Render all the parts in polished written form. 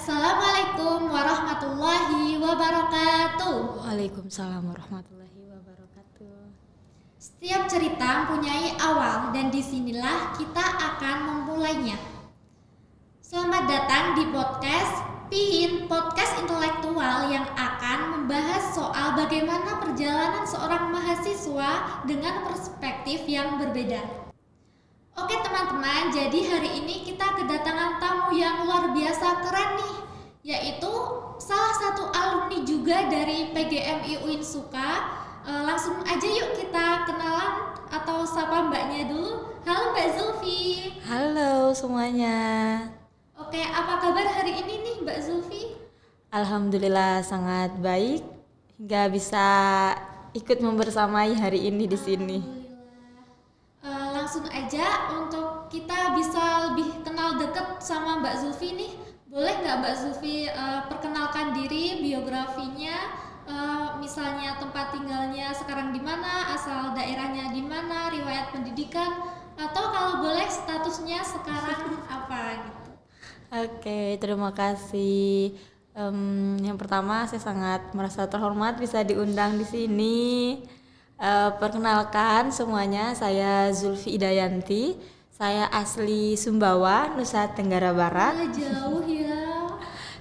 Assalamualaikum warahmatullahi wabarakatuh. Waalaikumsalam warahmatullahi wabarakatuh. Setiap cerita mempunyai awal dan disinilah kita akan memulainya. Selamat datang di podcast PIN, podcast intelektual yang akan membahas soal bagaimana perjalanan seorang mahasiswa dengan perspektif yang berbeda. Oke teman-teman, jadi hari ini kita kedatangan tamu yang luar biasa keren nih, yaitu salah satu alumni juga dari PGMI Uinsuka. Langsung aja yuk kita kenalan atau sapa mbaknya dulu. Halo Mbak Zulfi. Halo semuanya. Oke, apa kabar hari ini nih Mbak Zulfi? Alhamdulillah sangat baik hingga bisa ikut membersamai hari ini di sini. Langsung aja untuk kita bisa lebih kenal deket sama Mbak Zulfi nih, boleh nggak Mbak Zulfi perkenalkan diri, biografinya, misalnya tempat tinggalnya sekarang di mana, asal daerahnya di mana, riwayat pendidikan, atau kalau boleh statusnya sekarang apa gitu. Oke, terima kasih. Yang pertama saya sangat merasa terhormat bisa diundang di sini. Perkenalkan semuanya, saya Zulfi Idayanti. Saya asli Sumbawa, Nusa Tenggara Barat. Jauh ya.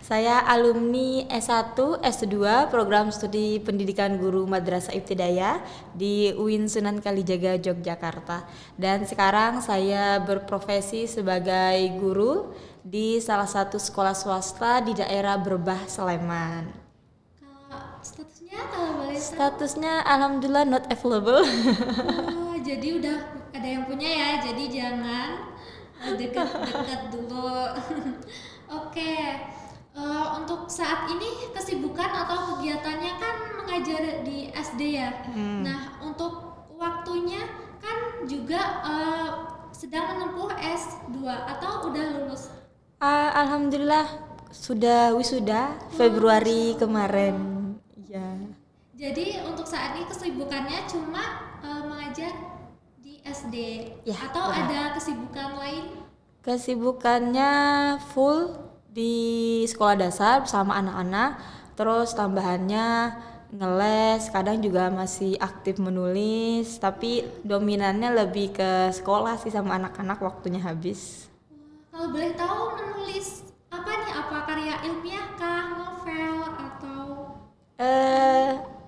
Saya alumni S1, S2 program studi pendidikan guru Madrasah Ibtidaiyah di UIN Sunan Kalijaga, Yogyakarta. Dan sekarang saya berprofesi sebagai guru di salah satu sekolah swasta di daerah Berbah, Sleman. Statusnya kalau boleh tahu? Statusnya alhamdulillah not available. Oh, jadi udah ada yang punya ya, jadi jangan dekat-dekat dulu. Oke, untuk saat ini kesibukan atau kegiatannya kan mengajar di SD ya. Nah, untuk waktunya kan juga sedang menempuh S2 atau udah lulus? Alhamdulillah sudah wisuda Februari kemarin. Ya. Jadi untuk saat ini kesibukannya cuma mengajar di SD Ya, atau benar. ada kesibukan lain? Kesibukannya full di sekolah dasar bersama anak-anak, terus tambahannya ngeles, kadang juga masih aktif menulis, tapi dominannya lebih ke sekolah sih sama anak-anak waktunya habis. Kalau boleh tahu menulis apa nih? Apa karya ilmiah kah, novel atau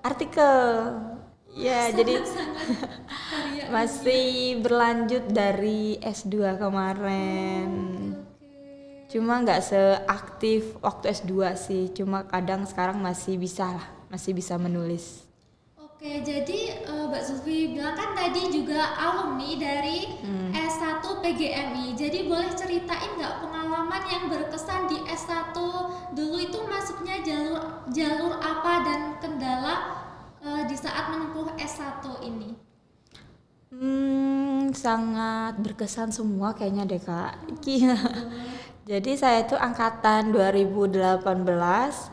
Artikel. Ya, jadi karya masih berlanjut dari S2 kemarin. Oke. Cuma nggak seaktif waktu S2 sih, cuma kadang sekarang masih bisa menulis. Oke, jadi Mbak Zulfi bilang kan tadi juga alumni dari S1 PGMI. Jadi boleh ceritain nggak pengalaman yang berkesan di S1 dulu itu masuknya jalur apa dan kendala di saat menempuh S1 ini? Sangat berkesan semua kayaknya deh Kak. Iya. Jadi saya itu angkatan 2018.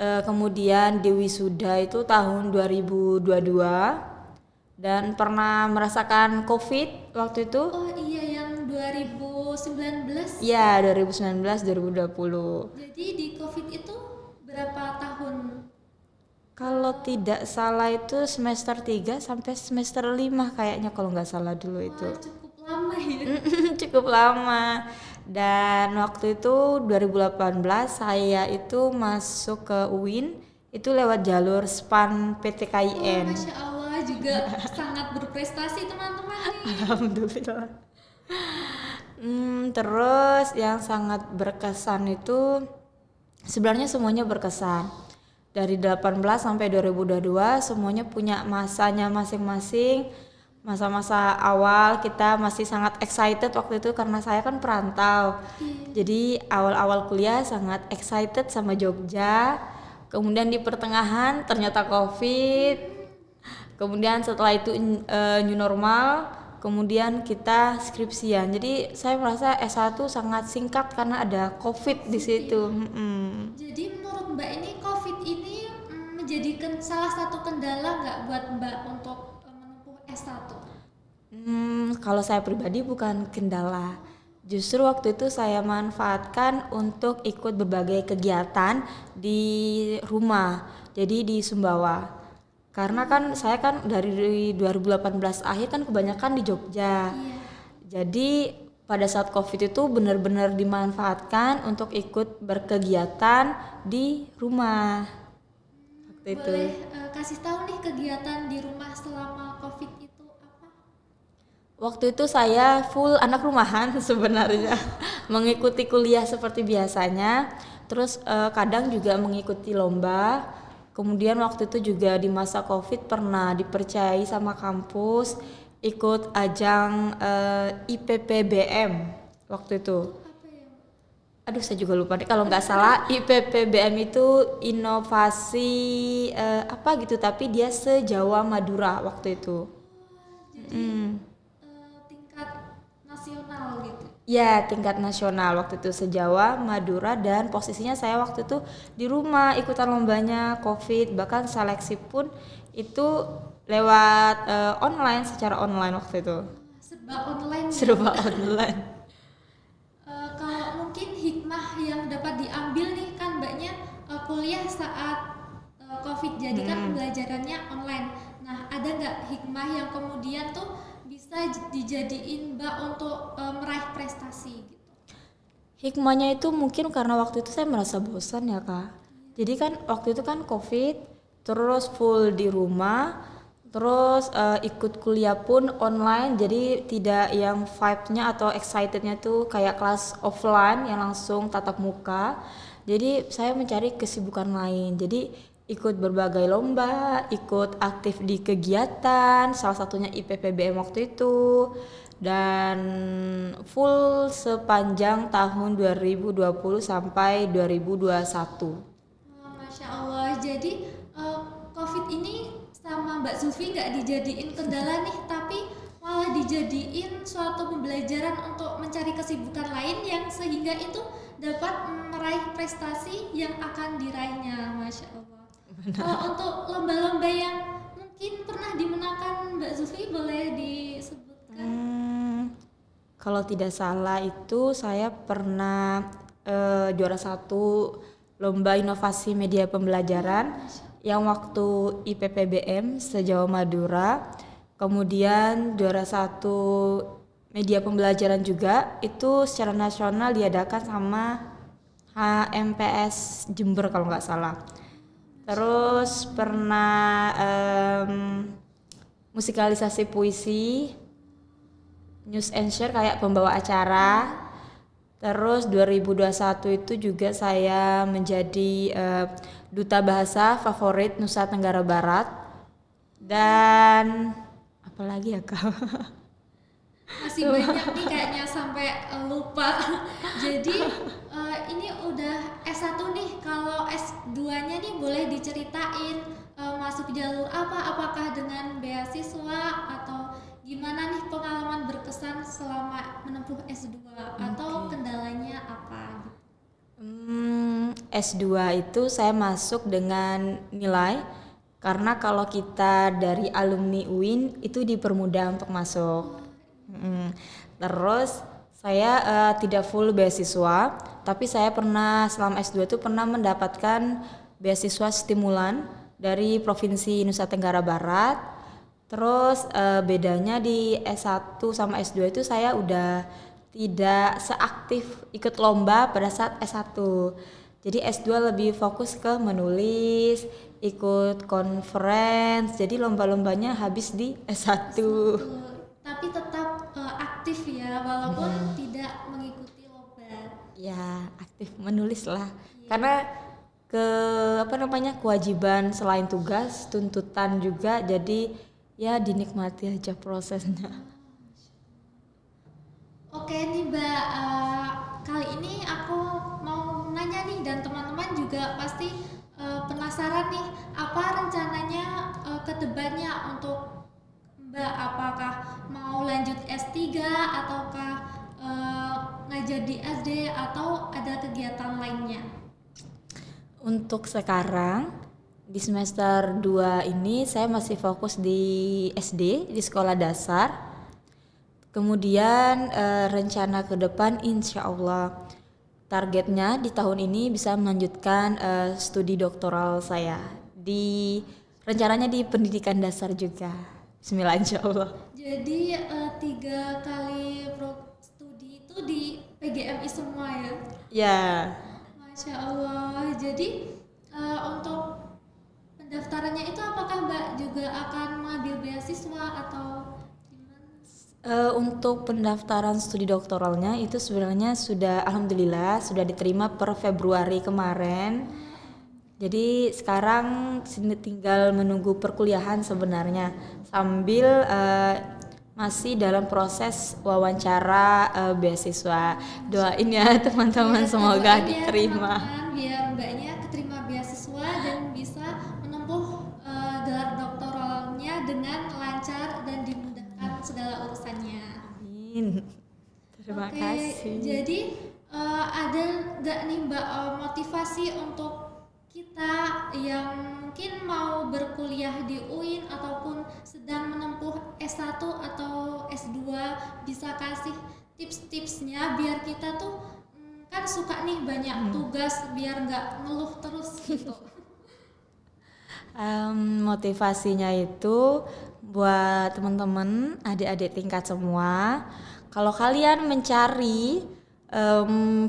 Kemudian di wisuda itu tahun 2022 dan pernah merasakan COVID waktu itu. Oh iya, yang 2019. Ya, 2019 2020. Jadi di COVID itu berapa tahun? Kalau tidak salah itu semester 3 sampai semester 5 kayaknya kalau nggak salah dulu itu. Wah, cukup lama ya. Cukup lama. Dan waktu itu 2018 saya itu masuk ke UIN itu lewat jalur SPAN PTKIN. Masya Allah, juga sangat berprestasi teman-teman nih. Alhamdulillah. Terus yang sangat berkesan itu sebenarnya semuanya berkesan. Dari 18 sampai 2022 semuanya punya masanya masing-masing. Masa-masa awal kita masih sangat excited waktu itu karena saya kan perantau. Jadi awal-awal kuliah sangat excited sama Jogja. Kemudian di pertengahan ternyata COVID. Kemudian setelah itu new normal. Kemudian kita skripsian. Jadi saya merasa S1 sangat singkat karena ada COVID di situ. Jadi menurut Mbak ini COVID ini menjadi salah satu kendala nggak buat Mbak untuk menempuh S1? Kalau saya pribadi bukan kendala. Justru waktu itu saya manfaatkan untuk ikut berbagai kegiatan di rumah. Jadi di Sumbawa. Karena kan saya kan dari 2018 akhir kan kebanyakan di Jogja. Iya. Jadi pada saat Covid itu benar-benar dimanfaatkan untuk ikut berkegiatan di rumah. Waktu itu. Boleh kasih tahu nih kegiatan di rumah selama COVID itu apa? Waktu itu saya full anak rumahan sebenarnya, mengikuti kuliah seperti biasanya, terus kadang juga mengikuti lomba. Kemudian waktu itu juga di masa Covid pernah dipercayai sama kampus ikut ajang IPPBM waktu itu. Apa ya? Aduh saya juga lupa deh kalau nggak salah IPPBM itu inovasi apa gitu tapi dia se-Jawa Madura waktu itu. Jadi tingkat nasional gitu. Ya, tingkat nasional waktu itu se-Jawa, Madura dan posisinya saya waktu itu di rumah ikutan lombanya Covid, bahkan seleksi pun itu lewat online secara online waktu itu. Serba online. Ya? Serba online. Kalau mungkin hikmah yang dapat diambil nih kan mbaknya kuliah saat COVID jadi kan pembelajarannya online. Nah ada nggak hikmah yang kemudian tuh bisa dijadiin mbak untuk meraih prestasi gitu? Hikmahnya itu mungkin karena waktu itu saya merasa bosan ya Kak. Jadi kan waktu itu kan Covid, terus full di rumah, terus ikut kuliah pun online, jadi tidak yang vibe-nya atau excitednya tuh kayak kelas offline yang langsung tatap muka. Jadi saya mencari kesibukan lain. Jadi ikut berbagai lomba, ikut aktif di kegiatan, salah satunya IPPBM waktu itu. Dan full sepanjang tahun 2020 sampai 2021. Masya Allah. Jadi COVID ini sama Mbak Zulfi nggak dijadiin kendala nih, tapi malah dijadiin suatu pembelajaran untuk mencari kesibukan lain yang sehingga itu dapat meraih prestasi yang akan diraihnya. Masya Allah. Kalau untuk lomba-lomba yang mungkin pernah dimenangkan Mbak Zulfi boleh disebutkan? Kalau tidak salah itu saya pernah juara 1 lomba inovasi media pembelajaran yang waktu IPPBM se-Jawa Madura. Kemudian juara 1 media pembelajaran juga itu secara nasional diadakan sama HMPS Jember kalau nggak salah. Terus pernah musikalisasi puisi, news and share kayak pembawa acara. Terus 2021 itu juga saya menjadi duta bahasa favorit Nusa Tenggara Barat. Dan apalagi ya Kak? Masih banyak nih kayaknya sampai lupa. Jadi ini udah S1 nih, kalau S2-nya nih boleh diceritain masuk jalur apa? Apakah dengan beasiswa atau gimana nih pengalaman berkesan selama menempuh S2 atau kendalanya apa? S2 itu saya masuk dengan nilai karena kalau kita dari alumni UIN itu dipermudah untuk masuk. Terus saya tidak full beasiswa, tapi saya pernah selama S2 itu pernah mendapatkan beasiswa stimulan dari Provinsi Nusa Tenggara Barat. Terus bedanya di S1 sama S2 itu saya udah tidak seaktif ikut lomba pada saat S1. Jadi S2 lebih fokus ke menulis, ikut conference. Jadi lomba-lombanya habis di S1. Tapi tetap aktif ya walaupun tidak mengikuti lomba. Ya, aktif menulis lah. Karena kewajiban selain tugas, tuntutan juga, jadi ya dinikmati aja prosesnya. Oke nih Mbak, kali ini aku mau nanya nih dan teman-teman juga pasti penasaran nih apa rencananya ke depannya untuk Mbak, apakah mau lanjut S3 ataukah ngajar di SD atau ada kegiatan lainnya? Untuk sekarang di semester 2 ini saya masih fokus di SD, di sekolah dasar. Kemudian rencana ke depan insya Allah targetnya di tahun ini bisa melanjutkan studi doktoral saya rencananya di pendidikan dasar juga. Bismillah insya Allah. Jadi 3 kali studi itu di PGMI semua ya? Ya. Masya Allah. Jadi untuk pendaftarannya itu apakah Mbak juga akan mengambil beasiswa atau gimana? Untuk pendaftaran studi doktoralnya itu sebenarnya sudah alhamdulillah sudah diterima per Februari kemarin. Jadi sekarang tinggal menunggu perkuliahan sebenarnya sambil masih dalam proses wawancara beasiswa. Doain ya teman-teman semoga diterima. Teman-teman, biar Mbaknya keterima beasiswa dan bisa menempuh gelar doktoralnya dengan lancar dan dimudahkan segala urusannya. Amin. Terima kasih. Jadi ada nggak nih Mbak motivasi untuk kita yang mungkin mau berkuliah di UIN ataupun sedang menempuh S1 atau S2 bisa kasih tips-tipsnya biar kita tuh kan suka nih banyak tugas biar nggak ngeluh terus gitu. Motivasinya itu buat teman-teman adik-adik tingkat semua, kalau kalian mencari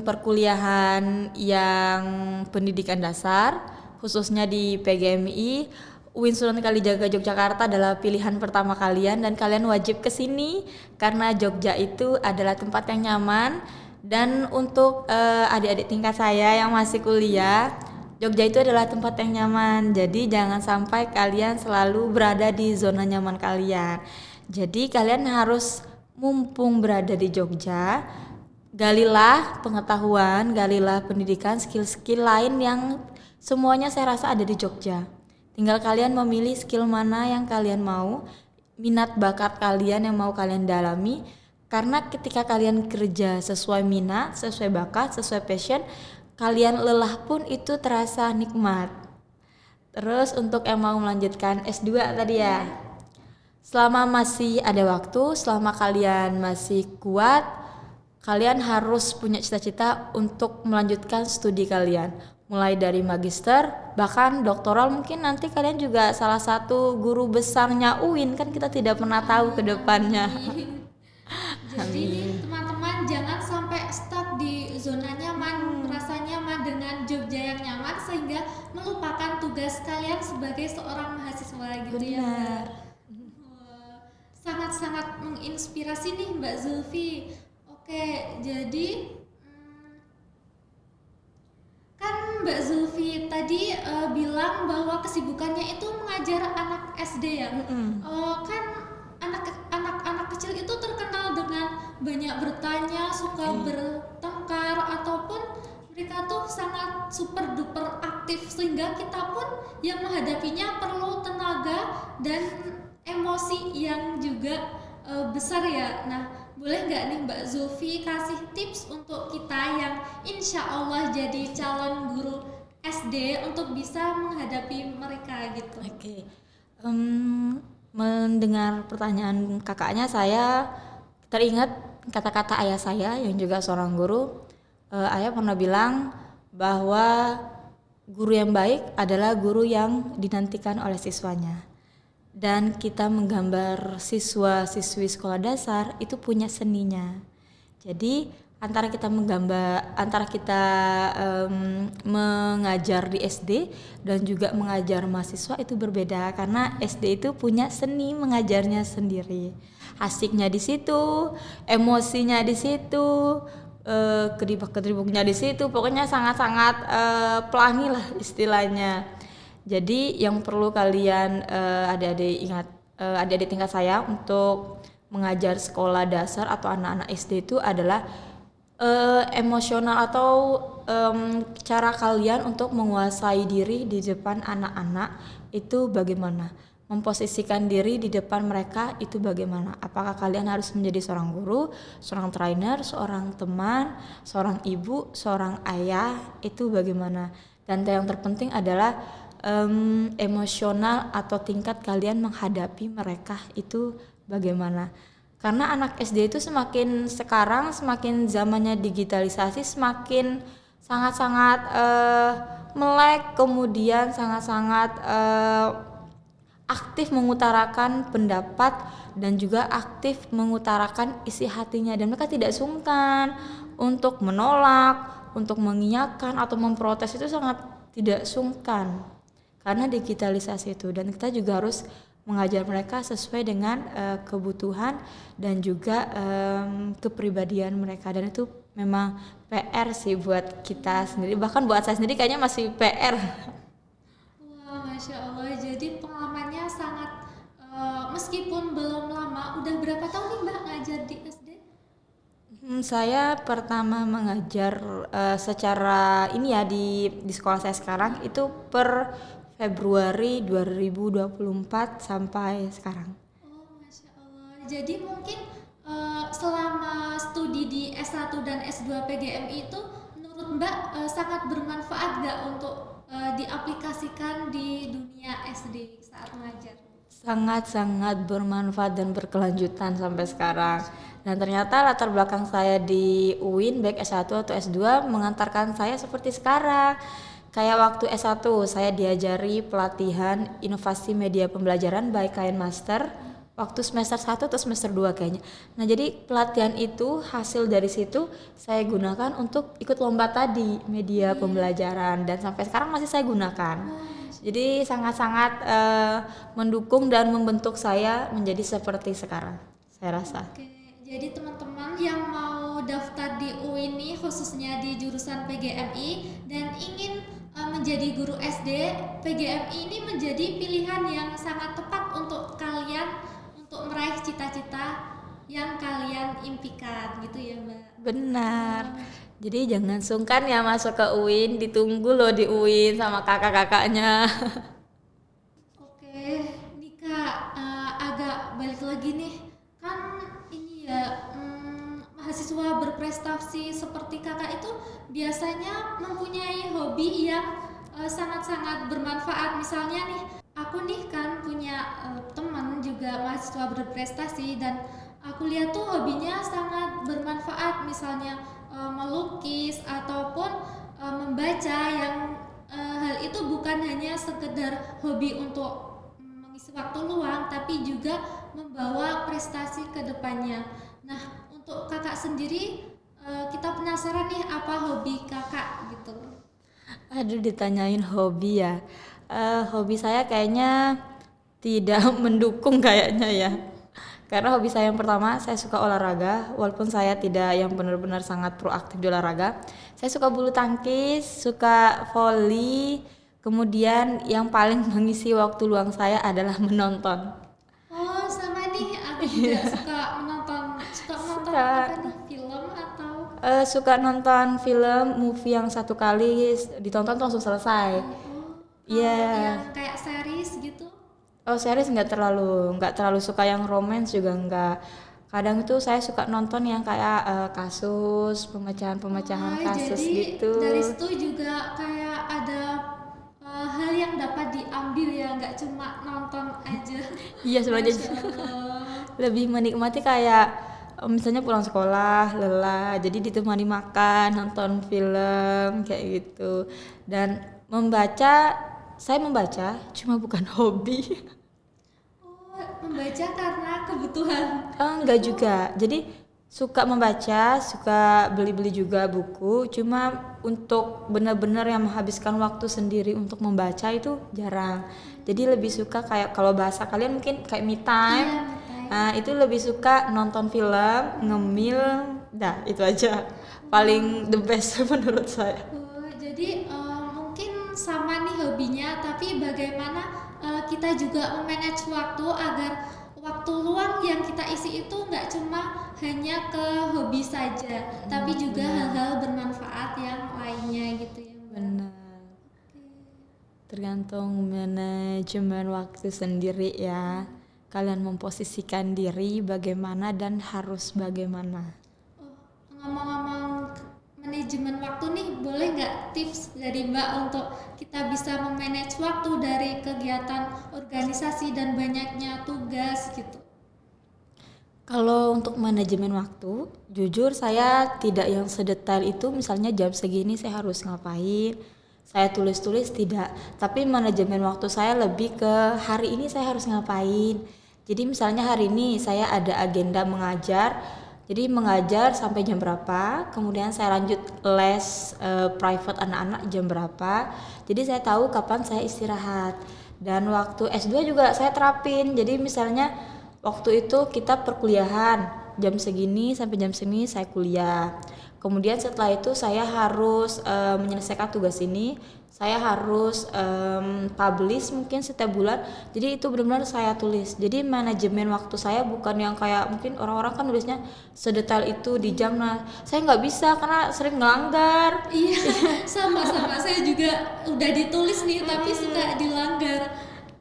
perkuliahan yang pendidikan dasar khususnya di PGMI, UIN Sunan Kalijaga Yogyakarta adalah pilihan pertama kalian dan kalian wajib kesini karena Jogja itu adalah tempat yang nyaman. Dan untuk adik-adik tingkat saya yang masih kuliah, Jogja itu adalah tempat yang nyaman. Jadi jangan sampai kalian selalu berada di zona nyaman kalian. Jadi kalian harus mumpung berada di Jogja, galilah pengetahuan, galilah pendidikan, skill-skill lain yang semuanya saya rasa ada di Jogja. Tinggal kalian memilih skill mana yang kalian mau, minat bakat kalian yang mau kalian dalami. Karena ketika kalian kerja sesuai minat, sesuai bakat, sesuai passion, kalian lelah pun itu terasa nikmat. Terus untuk yang mau melanjutkan S2 tadi ya, selama masih ada waktu, selama kalian masih kuat, kalian harus punya cita-cita untuk melanjutkan studi kalian. Mulai dari magister, bahkan doktoral, mungkin nanti kalian juga salah satu guru besarnya UIN, kan kita tidak pernah tahu ke depannya. Jadi teman-teman jangan sampai stuck di zona nyaman, merasa nyaman dengan Jogja yang nyaman sehingga melupakan tugas kalian sebagai seorang mahasiswa gitu. Benar. Ya. Sangat-sangat menginspirasi nih Mbak Zulfi. Oke, jadi kan Mbak Zulfi tadi bilang bahwa kesibukannya itu mengajar anak SD ya. Kan anak-anak kecil itu terkenal dengan banyak bertanya, suka bertengkar ataupun mereka tuh sangat super duper aktif sehingga kita pun yang menghadapinya perlu tenaga dan emosi yang juga besar ya. Nah, boleh nggak nih Mbak Zulfi kasih tips untuk kita yang insya Allah jadi calon guru SD untuk bisa menghadapi mereka gitu? Oke. Mendengar pertanyaan kakaknya, saya teringat kata-kata ayah saya yang juga seorang guru. Ayah pernah bilang bahwa guru yang baik adalah guru yang dinantikan oleh siswanya. Dan kita menggambar siswa-siswi sekolah dasar itu punya seninya. Jadi antara kita mengajar di SD dan juga mengajar mahasiswa itu berbeda karena SD itu punya seni mengajarnya sendiri. Asiknya di situ, emosinya di situ, kedibuk-kedibuknya di situ, pokoknya sangat-sangat pelangi lah istilahnya. Jadi yang perlu kalian adik-adik ingat, adik-adik tingkat saya untuk mengajar sekolah dasar atau anak-anak SD itu adalah emosional atau cara kalian untuk menguasai diri di depan anak-anak itu bagaimana, memposisikan diri di depan mereka itu bagaimana. Apakah kalian harus menjadi seorang guru, seorang trainer, seorang teman, seorang ibu, seorang ayah, itu bagaimana. Dan yang terpenting adalah emosional atau tingkat kalian menghadapi mereka itu bagaimana. Karena anak SD itu semakin sekarang semakin zamannya digitalisasi semakin sangat-sangat melek, kemudian sangat-sangat aktif mengutarakan pendapat dan juga aktif mengutarakan isi hatinya, dan mereka tidak sungkan untuk menolak, untuk mengiyakan atau memprotes, itu sangat tidak sungkan karena digitalisasi itu. Dan kita juga harus mengajar mereka sesuai dengan kebutuhan dan juga kepribadian mereka, dan itu memang PR sih buat kita sendiri, bahkan buat saya sendiri kayaknya masih PR. Wah, Masya Allah. Jadi pengalamannya sangat meskipun belum lama, udah berapa tahun nih Mbak ngajar di SD? Saya pertama mengajar secara ini ya di sekolah saya sekarang itu per Februari 2024 sampai sekarang. Oh, Masya Allah. Jadi mungkin selama studi di S1 dan S2 PGMI itu menurut Mbak sangat bermanfaat nggak untuk diaplikasikan di dunia SD saat mengajar? Sangat-sangat bermanfaat dan berkelanjutan sampai sekarang. Dan ternyata latar belakang saya di UIN baik S1 atau S2 mengantarkan saya seperti sekarang. Kayak waktu S1 saya diajari pelatihan inovasi media pembelajaran by KN Master waktu semester 1 atau semester 2 kayaknya. Nah, jadi pelatihan itu hasil dari situ saya gunakan untuk ikut lomba tadi media pembelajaran, dan sampai sekarang masih saya gunakan. Jadi sangat-sangat mendukung dan membentuk saya menjadi seperti sekarang, saya rasa. Oke, jadi teman-teman yang mau daftar di UIN ini khususnya di jurusan PGMI dan ingin menjadi guru SD, PGMI ini menjadi pilihan yang sangat tepat untuk kalian untuk meraih cita-cita yang kalian impikan gitu ya Mbak. Benar. Jadi jangan sungkan ya masuk ke UIN, ditunggu loh di UIN sama kakak-kakaknya. Oke, nih Kak, agak balik lagi nih. Kan ini ya, mahasiswa berprestasi seperti Kakak itu biasanya mempunyai hobi yang sangat-sangat bermanfaat. Misalnya nih, aku nih kan punya teman juga mahasiswa berprestasi dan aku lihat tuh hobinya sangat bermanfaat, misalnya melukis ataupun membaca, yang hal itu bukan hanya sekedar hobi untuk mengisi waktu luang tapi juga membawa prestasi ke depannya. Nah, untuk Kakak sendiri kita penasaran nih apa hobi Kakak gitu. Aduh, ditanyain hobi ya. Hobi saya kayaknya tidak mendukung kayaknya ya. Karena hobi saya yang pertama, saya suka olahraga, walaupun saya tidak yang benar-benar sangat proaktif di olahraga. Saya suka bulu tangkis, suka volley, kemudian yang paling mengisi waktu luang saya adalah menonton. Oh, sama nih, aku juga suka menonton apa nih, film atau Suka nonton film, movie yang satu kali ditonton tuh langsung selesai. yang kayak series gitu. Oh, series nggak terlalu suka, yang romance juga nggak. Kadang itu saya suka nonton yang kayak kasus, pemecahan kasus jadi gitu. dari situ juga kayak ada hal yang dapat diambil ya, nggak cuma nonton aja. Iya, sebenarnya Masya Allah. lebih menikmati kayak misalnya pulang sekolah lelah, jadi ditemani makan, nonton film kayak gitu. Dan saya membaca cuma bukan hobi. Oh, membaca karena kebutuhan. Enggak juga. Jadi suka membaca, suka beli-beli juga buku, cuma untuk benar-benar yang menghabiskan waktu sendiri untuk membaca itu jarang. Jadi lebih suka kayak kalau bahasa kalian mungkin kayak me time. Iya, me time. Nah, itu lebih suka nonton film, ngemil, dah itu aja. Paling the best menurut saya. Oh, jadi mungkin sama nih hobinya, tapi bagaimana kita juga memanage waktu agar waktu luang yang kita isi itu nggak cuma hanya ke hobi saja, tapi juga hal-hal bermanfaat yang lainnya gitu ya Mbak. Benar. Tergantung manajemen waktu sendiri ya. Kalian memposisikan diri bagaimana dan harus bagaimana. Oh, ngomong-ngomong manajemen waktu nih, boleh nggak tips dari Mbak untuk kita bisa memanage waktu dari kegiatan organisasi dan banyaknya tugas gitu? Kalau untuk manajemen waktu, jujur saya tidak yang sedetail itu, misalnya jam segini saya harus ngapain, saya tulis-tulis tidak. Tapi manajemen waktu saya lebih ke hari ini saya harus ngapain. Jadi misalnya hari ini saya ada agenda mengajar, jadi mengajar sampai jam berapa, kemudian saya lanjut les private anak-anak jam berapa. Jadi saya tahu kapan saya istirahat. Dan waktu S2 juga saya terapin. Jadi misalnya waktu itu kita perkuliahan jam segini sampai jam segini saya kuliah. Kemudian setelah itu saya harus menyelesaikan tugas ini, saya harus publish mungkin setiap bulan. Jadi itu benar-benar saya tulis. Jadi manajemen waktu saya bukan yang kayak mungkin orang-orang kan nulisnya sedetail itu di jam. Nah, saya nggak bisa karena sering ngelanggar. Iya, sama-sama. Saya juga udah ditulis nih, tapi suka dilanggar.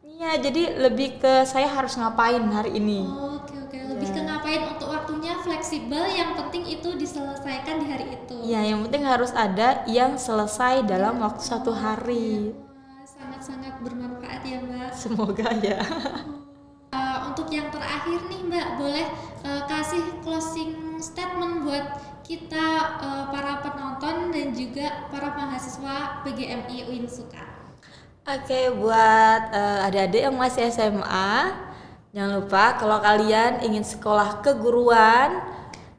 Iya, jadi lebih ke saya harus ngapain hari ini. Oh, oke. Lebih ke ngapain, untuk waktunya fleksibel, yang penting itu diselesaikan di hari itu. Iya, yang penting harus ada yang selesai dalam waktu satu hari. Wah, sangat-sangat bermanfaat ya, Mbak. Semoga ya. Untuk yang terakhir nih, Mbak, boleh kasih closing statement buat kita para penonton dan juga para mahasiswa PGMI Uinsuka. Oke, buat adik-adik yang masih SMA, jangan lupa kalau kalian ingin sekolah keguruan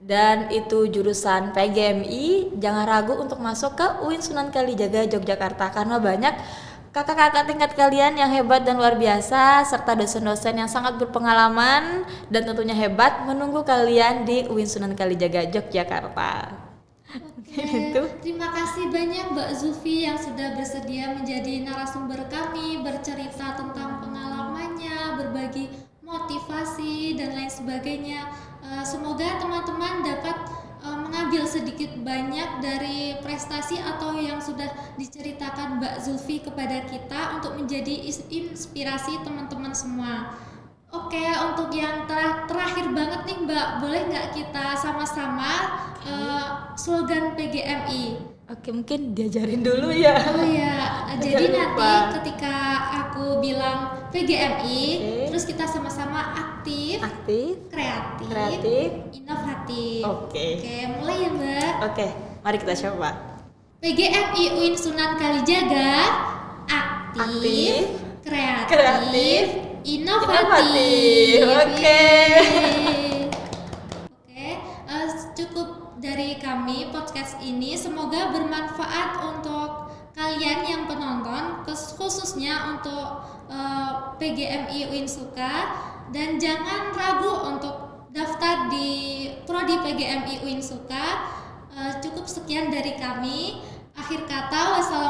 dan itu jurusan PGMI, jangan ragu untuk masuk ke UIN Sunan Kalijaga Yogyakarta, karena banyak kakak-kakak tingkat kalian yang hebat dan luar biasa, serta dosen-dosen yang sangat berpengalaman dan tentunya hebat menunggu kalian di UIN Sunan Kalijaga Yogyakarta. Oke, terima kasih banyak Mbak Zulfi yang sudah bersedia menjadi narasumber kami, bercerita tentang pengalamannya, berbagi motivasi dan lain sebagainya. Semoga teman-teman dapat mengambil sedikit banyak dari prestasi atau yang sudah diceritakan Mbak Zulfi kepada kita untuk menjadi inspirasi teman-teman semua. Oke, untuk yang terakhir banget nih Mbak, boleh nggak kita sama-sama slogan PGMI? Oke, mungkin diajarin dulu ya. Oh ya, jadi nanti ketika aku bilang PGMI, terus kita sama-sama aktif, kreatif, inovatif. Oke, mulai ya Mbak. Oke, mari kita coba. PGMI UIN Sunan Kalijaga, aktif, kreatif, inovatif. Oke. Cukup dari kami podcast ini. Semoga bermanfaat untuk kalian yang penonton, khususnya untuk PGMI Uinsuka. Dan jangan ragu untuk daftar di prodi PGMI Uinsuka. Cukup sekian dari kami. Akhir kata, wassalamualaikum